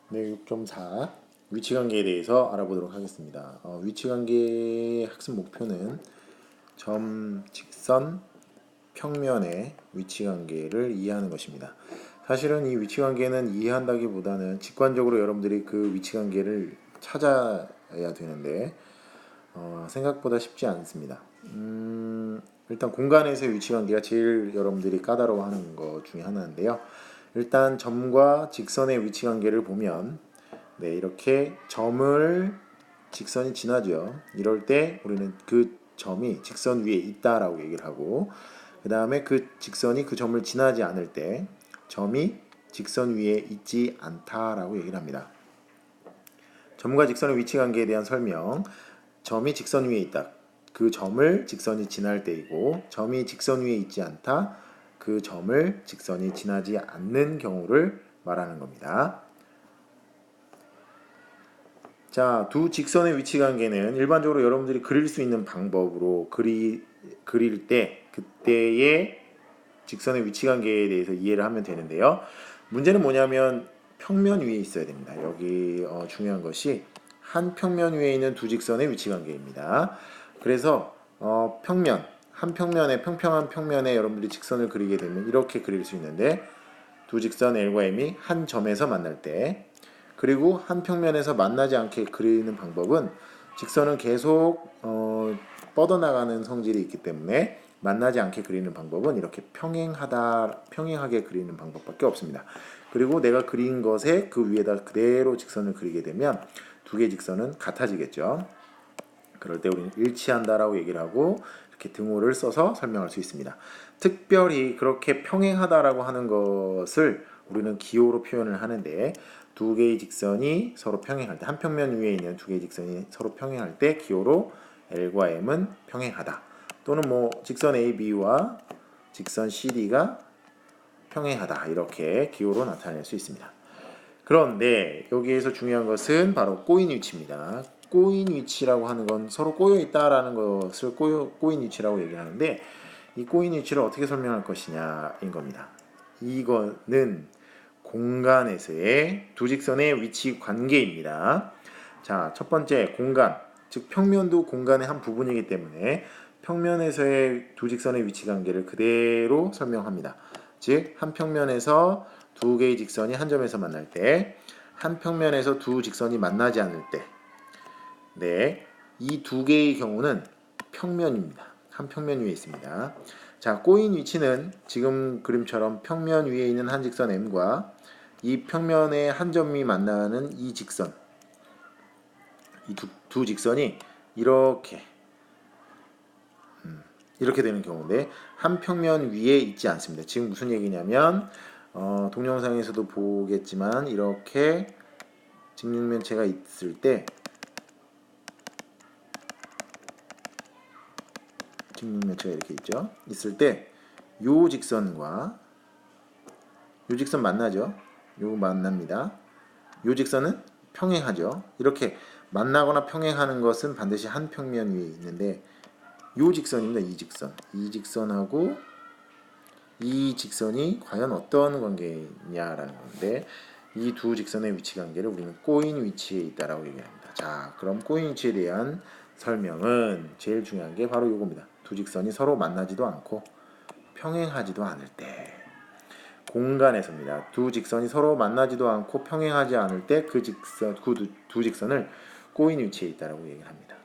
네, 6.4 위치관계에 대해서 알아보도록 하겠습니다. 위치관계의 학습 목표는 점, 직선, 평면의 위치관계를 이해하는 것입니다. 사실은 이 위치관계는 이해한다기보다는 직관적으로 여러분들이 그 위치관계를 찾아야 되는데 생각보다 쉽지 않습니다. 일단 공간에서의 위치관계가 제일 여러분들이 까다로워하는 것 중에 하나인데요. 일단 점과 직선의 위치관계를 보면 이렇게 점을 직선이 지나죠. 이럴 때 우리는 그 점이 직선 위에 있다라고 얘기를 하고, 그 다음에 그 직선이 그 점을 지나지 않을 때 점이 직선 위에 있지 않다라고 얘기를 합니다. 점과 직선의 위치관계에 대한 설명. 점이 직선 위에 있다. 그 점을 직선이 지날 때이고, 점이 직선 위에 있지 않다. 그 점을 직선이 지나지 않는 경우를 말하는 겁니다. 자, 두 직선의 위치관계는 일반적으로 여러분들이 그릴 수 있는 방법으로 그릴 때 그때의 직선의 위치관계에 대해서 이해를 하면 되는데요. 문제는 뭐냐면 평면 위에 있어야 됩니다. 여기 중요한 것이 한 평면 위에 있는 두 직선의 위치관계입니다. 그래서 한 평면에 평평한 평면에 여러분들이 직선을 그리게 되면 이렇게 그릴 수 있는데, 두 직선 L과 M이 한 점에서 만날 때, 그리고 한 평면에서 만나지 않게 그리는 방법은 직선은 계속 뻗어나가는 성질이 있기 때문에 만나지 않게 그리는 방법은 이렇게 평행하게 그리는 방법밖에 없습니다. 그리고 내가 그린 것에 그 위에다 그대로 직선을 그리게 되면 두 개의 직선은 같아지겠죠. 그럴 때 우리는 일치한다라고 얘기를 하고 이렇게 등호를 써서 설명할 수 있습니다. 특별히 그렇게 평행하다라고 하는 것을 우리는 기호로 표현을 하는데, 두 개의 직선이 서로 평행할 때, 한 평면 위에 있는 두 개의 직선이 서로 평행할 때 기호로 L과 M은 평행하다, 또는 직선 AB와 직선 CD가 평행하다, 이렇게 기호로 나타낼 수 있습니다. 그런데 여기에서 중요한 것은 바로 꼬인 위치입니다. 꼬인 위치라고 하는 건 서로 꼬여 있다라는 것을 꼬인 위치라고 얘기하는데, 이 꼬인 위치를 어떻게 설명할 것이냐인 겁니다. 이거는 공간에서의 두 직선의 위치 관계입니다. 자, 첫 번째 공간, 즉 평면도 공간의 한 부분이기 때문에 평면에서의 두 직선의 위치 관계를 그대로 설명합니다. 즉, 한 평면에서 두 개의 직선이 한 점에서 만날 때, 한 평면에서 두 직선이 만나지 않을 때, 이 두 개의 경우는 평면입니다. 한 평면 위에 있습니다. 자, 꼬인 위치는 지금 그림처럼 평면 위에 있는 한 직선 M과 이 평면의 한 점이 만나는 이 직선, 이 두 직선이 이렇게 되는 경우인데, 한 평면 위에 있지 않습니다. 지금 무슨 얘기냐면 동영상에서도 보겠지만 이렇게 직육면체가 있을 때, 직육면체가 이렇게 있죠. 있을 때 요 직선과 요 직선 만나죠. 요 만납니다. 요 직선은 평행하죠. 이렇게 만나거나 평행하는 것은 반드시 한 평면 위에 있는데, 요 직선입니다. 이 직선. 이 직선하고 이 직선이 과연 어떤 관계냐라는 건데, 이 두 직선의 위치 관계를 우리는 꼬인 위치에 있다라고 얘기합니다. 자, 그럼 꼬인 위치에 대한 설명은 제일 중요한 게 바로 이겁니다. 두 직선이 서로 만나지도 않고 평행하지도 않을 때, 공간에서입니다. 두 직선이 서로 만나지도 않고 평행하지 않을 때 두 직선을 꼬인 위치에 있다라고 얘기를 합니다.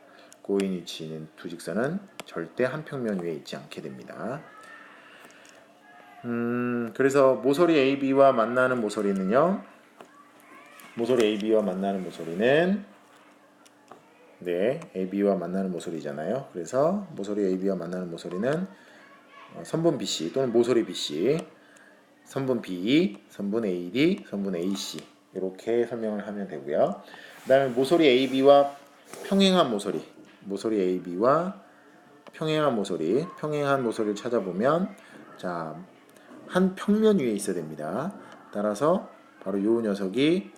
꼬인 위치는 두 직선은 절대 한 평면 위에 있지 않게 됩니다. 그래서 모서리 AB와 만나는 모서리는요. 모서리 AB와 만나는 모서리는 AB와 만나는 모서리잖아요. 그래서 모서리 AB와 만나는 모서리는 선분 BC 또는 모서리 BC, 선분 B, 선분 AD, 선분 AC, 이렇게 설명을 하면 되고요. 그 다음에 모서리 AB와 평행한 모서리, 모서리 AB와 평행한 모서리를 찾아보면, 자, 한 평면 위에 있어야 됩니다. 따라서 바로 이 녀석이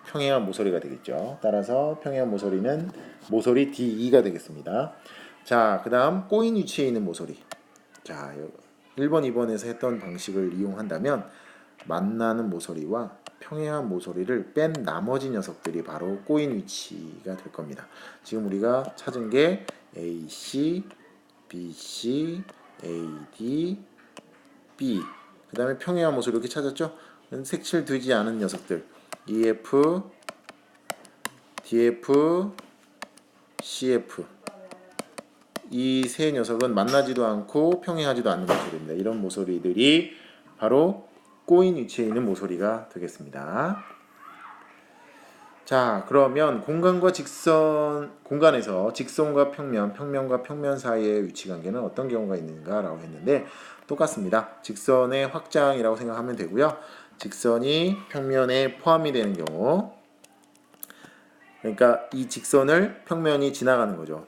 평행한 모서리가 되겠죠. 따라서 평행한 모서리는 모서리 DE가 되겠습니다. 자, 그 다음 꼬인 위치에 있는 모서리. 자, 1번, 2번에서 했던 방식을 이용한다면 만나는 모서리와 평행한 모서리를 뺀 나머지 녀석들이 바로 꼬인 위치가 될 겁니다. 지금 우리가 찾은 게 AC, BC, AD, B, 그 다음에 평행한 모서리 이렇게 찾았죠? 색칠되지 않은 녀석들 EF, DF, CF, 이 세 녀석은 만나지도 않고 평행하지도 않는 모서리입니다. 이런 모서리들이 바로 꼬인 위치에 있는 모서리가 되겠습니다. 자, 그러면 공간에서 직선과 평면, 평면과 평면 사이의 위치 관계는 어떤 경우가 있는가라고 했는데 똑같습니다. 직선의 확장이라고 생각하면 되고요. 직선이 평면에 포함이 되는 경우, 그러니까 이 직선을 평면이 지나가는 거죠.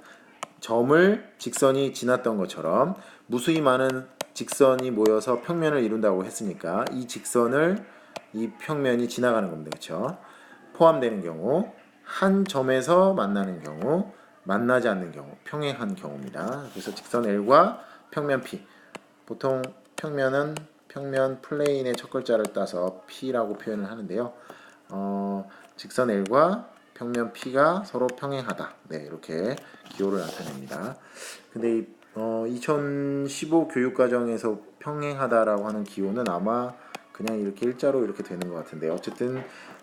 점을 직선이 지났던 것처럼 무수히 많은 직선이 모여서 평면을 이룬다고 했으니까 이 직선을 이 평면이 지나가는 겁니다. 그렇죠? 포함되는 경우, 한 점에서 만나는 경우, 만나지 않는 경우, 평행한 경우입니다. 그래서 직선 L과 평면 P. 보통 평면은 평면 플레인의 첫 글자를 따서 P라고 표현을 하는데요. 직선 L과 평면 P가 서로 평행하다. 네, 이렇게 기호를 나타냅니다. 근데 2015 교육과정에서 평행하다라고 하는 기호는 아마 그냥 이렇게 일자로 이렇게 되는 것 같은데 어쨌든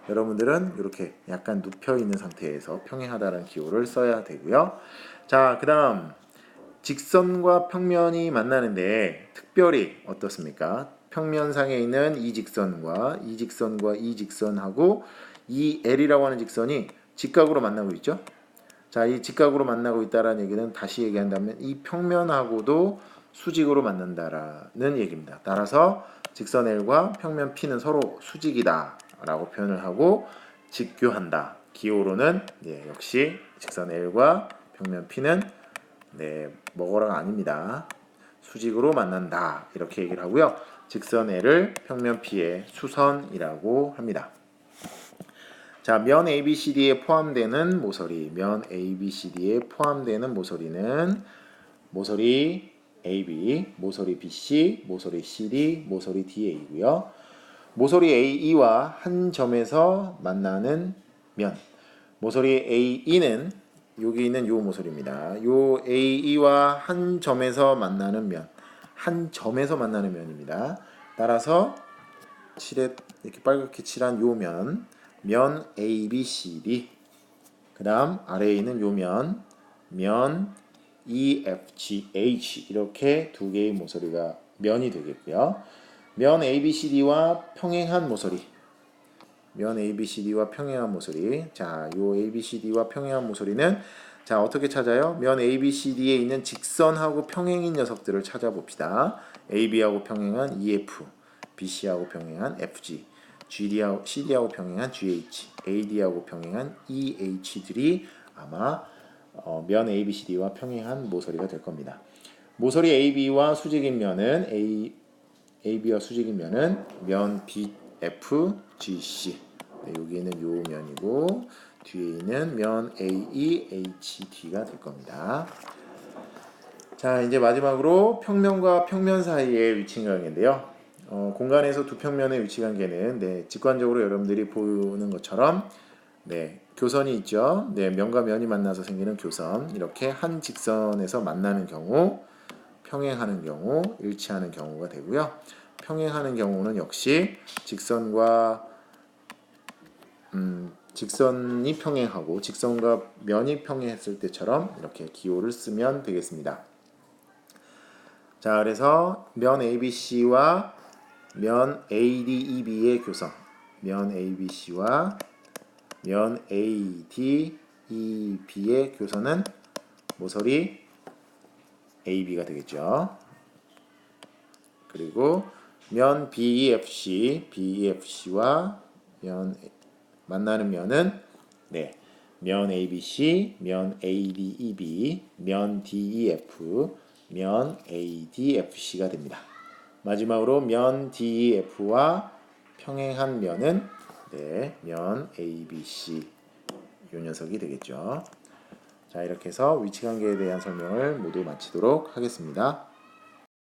여러분들은 이렇게 약간 눕혀 있는 상태에서 평행하다라는 기호를 써야 되고요. 자, 그다음 직선과 평면이 만나는데 특별히 어떻습니까? 평면상에 있는 이 직선과 이 직선과 이 직선하고 이 L이라고 하는 직선이 직각으로 만나고 있죠. 자, 이 직각으로 만나고 있다라는 얘기는 다시 얘기한다면 이 평면하고도 수직으로 만난다라는 얘기입니다. 따라서 직선 L과 평면 P는 서로 수직이다 라고 표현을 하고 직교한다. 기호로는 역시 직선 L과 평면 P는 먹어라가 아닙니다. 수직으로 만난다 이렇게 얘기를 하고요. 직선 L을 평면 P의 수선이라고 합니다. 자, 면 ABCD에 포함되는 모서리, 면 ABCD에 포함되는 모서리는 모서리 AB, 모서리 BC, 모서리 CD, 모서리 DA이고요. 모서리 AE와 한 점에서 만나는 면, 모서리 AE는 여기 있는 요 모서리입니다. 요 AE와 한 점에서 만나는 면, 한 점에서 만나는 면입니다. 따라서 이렇게 빨갛게 칠한 요 면 ABCD, 그 다음 아래에 있는 요 면 EFGH 이렇게 두 개의 모서리가 면이 되겠고요. 면 ABCD와 평행한 모서리, 면 ABCD와 평행한 모서리. 자, 요 ABCD와 평행한 모서리는 자, 어떻게 찾아요? 면 ABCD에 있는 직선하고 평행인 녀석들을 찾아봅시다. AB하고 평행한 EF, BC하고 평행한 FG, CD하고 평행한 GH, AD하고 평행한 EH들이 아마 면 ABCD와 평행한 모서리가 될 겁니다. 모서리 AB와 수직인 면은 AB와 수직인 면은 면 BFGC. 여기는 요 면이고 뒤에 있는 면 AEHD가 될 겁니다. 자, 이제 마지막으로 평면과 평면 사이의 위치 관계인데요. 공간에서 두 평면의 위치 관계는 직관적으로 여러분들이 보는 것처럼 교선이 있죠. 면과 면이 만나서 생기는 교선. 이렇게 한 직선에서 만나는 경우, 평행하는 경우, 일치하는 경우가 되고요. 평행하는 경우는 역시 직선이 평행하고 직선과 면이 평행했을 때처럼 이렇게 기호를 쓰면 되겠습니다. 자, 그래서 면 ABC와 면 ADEB의 교선, 면 ABC와 면 ADEB의 교선은 모서리 AB가 되겠죠. 그리고 면 BEFC와 만나는 면은 면 ABC, 면 ADEB, 면 DEF, 면 ADFC가 됩니다. 마지막으로 면 DEF와 평행한 면은 면 ABC 이 녀석이 되겠죠. 자, 이렇게 해서 위치관계에 대한 설명을 모두 마치도록 하겠습니다.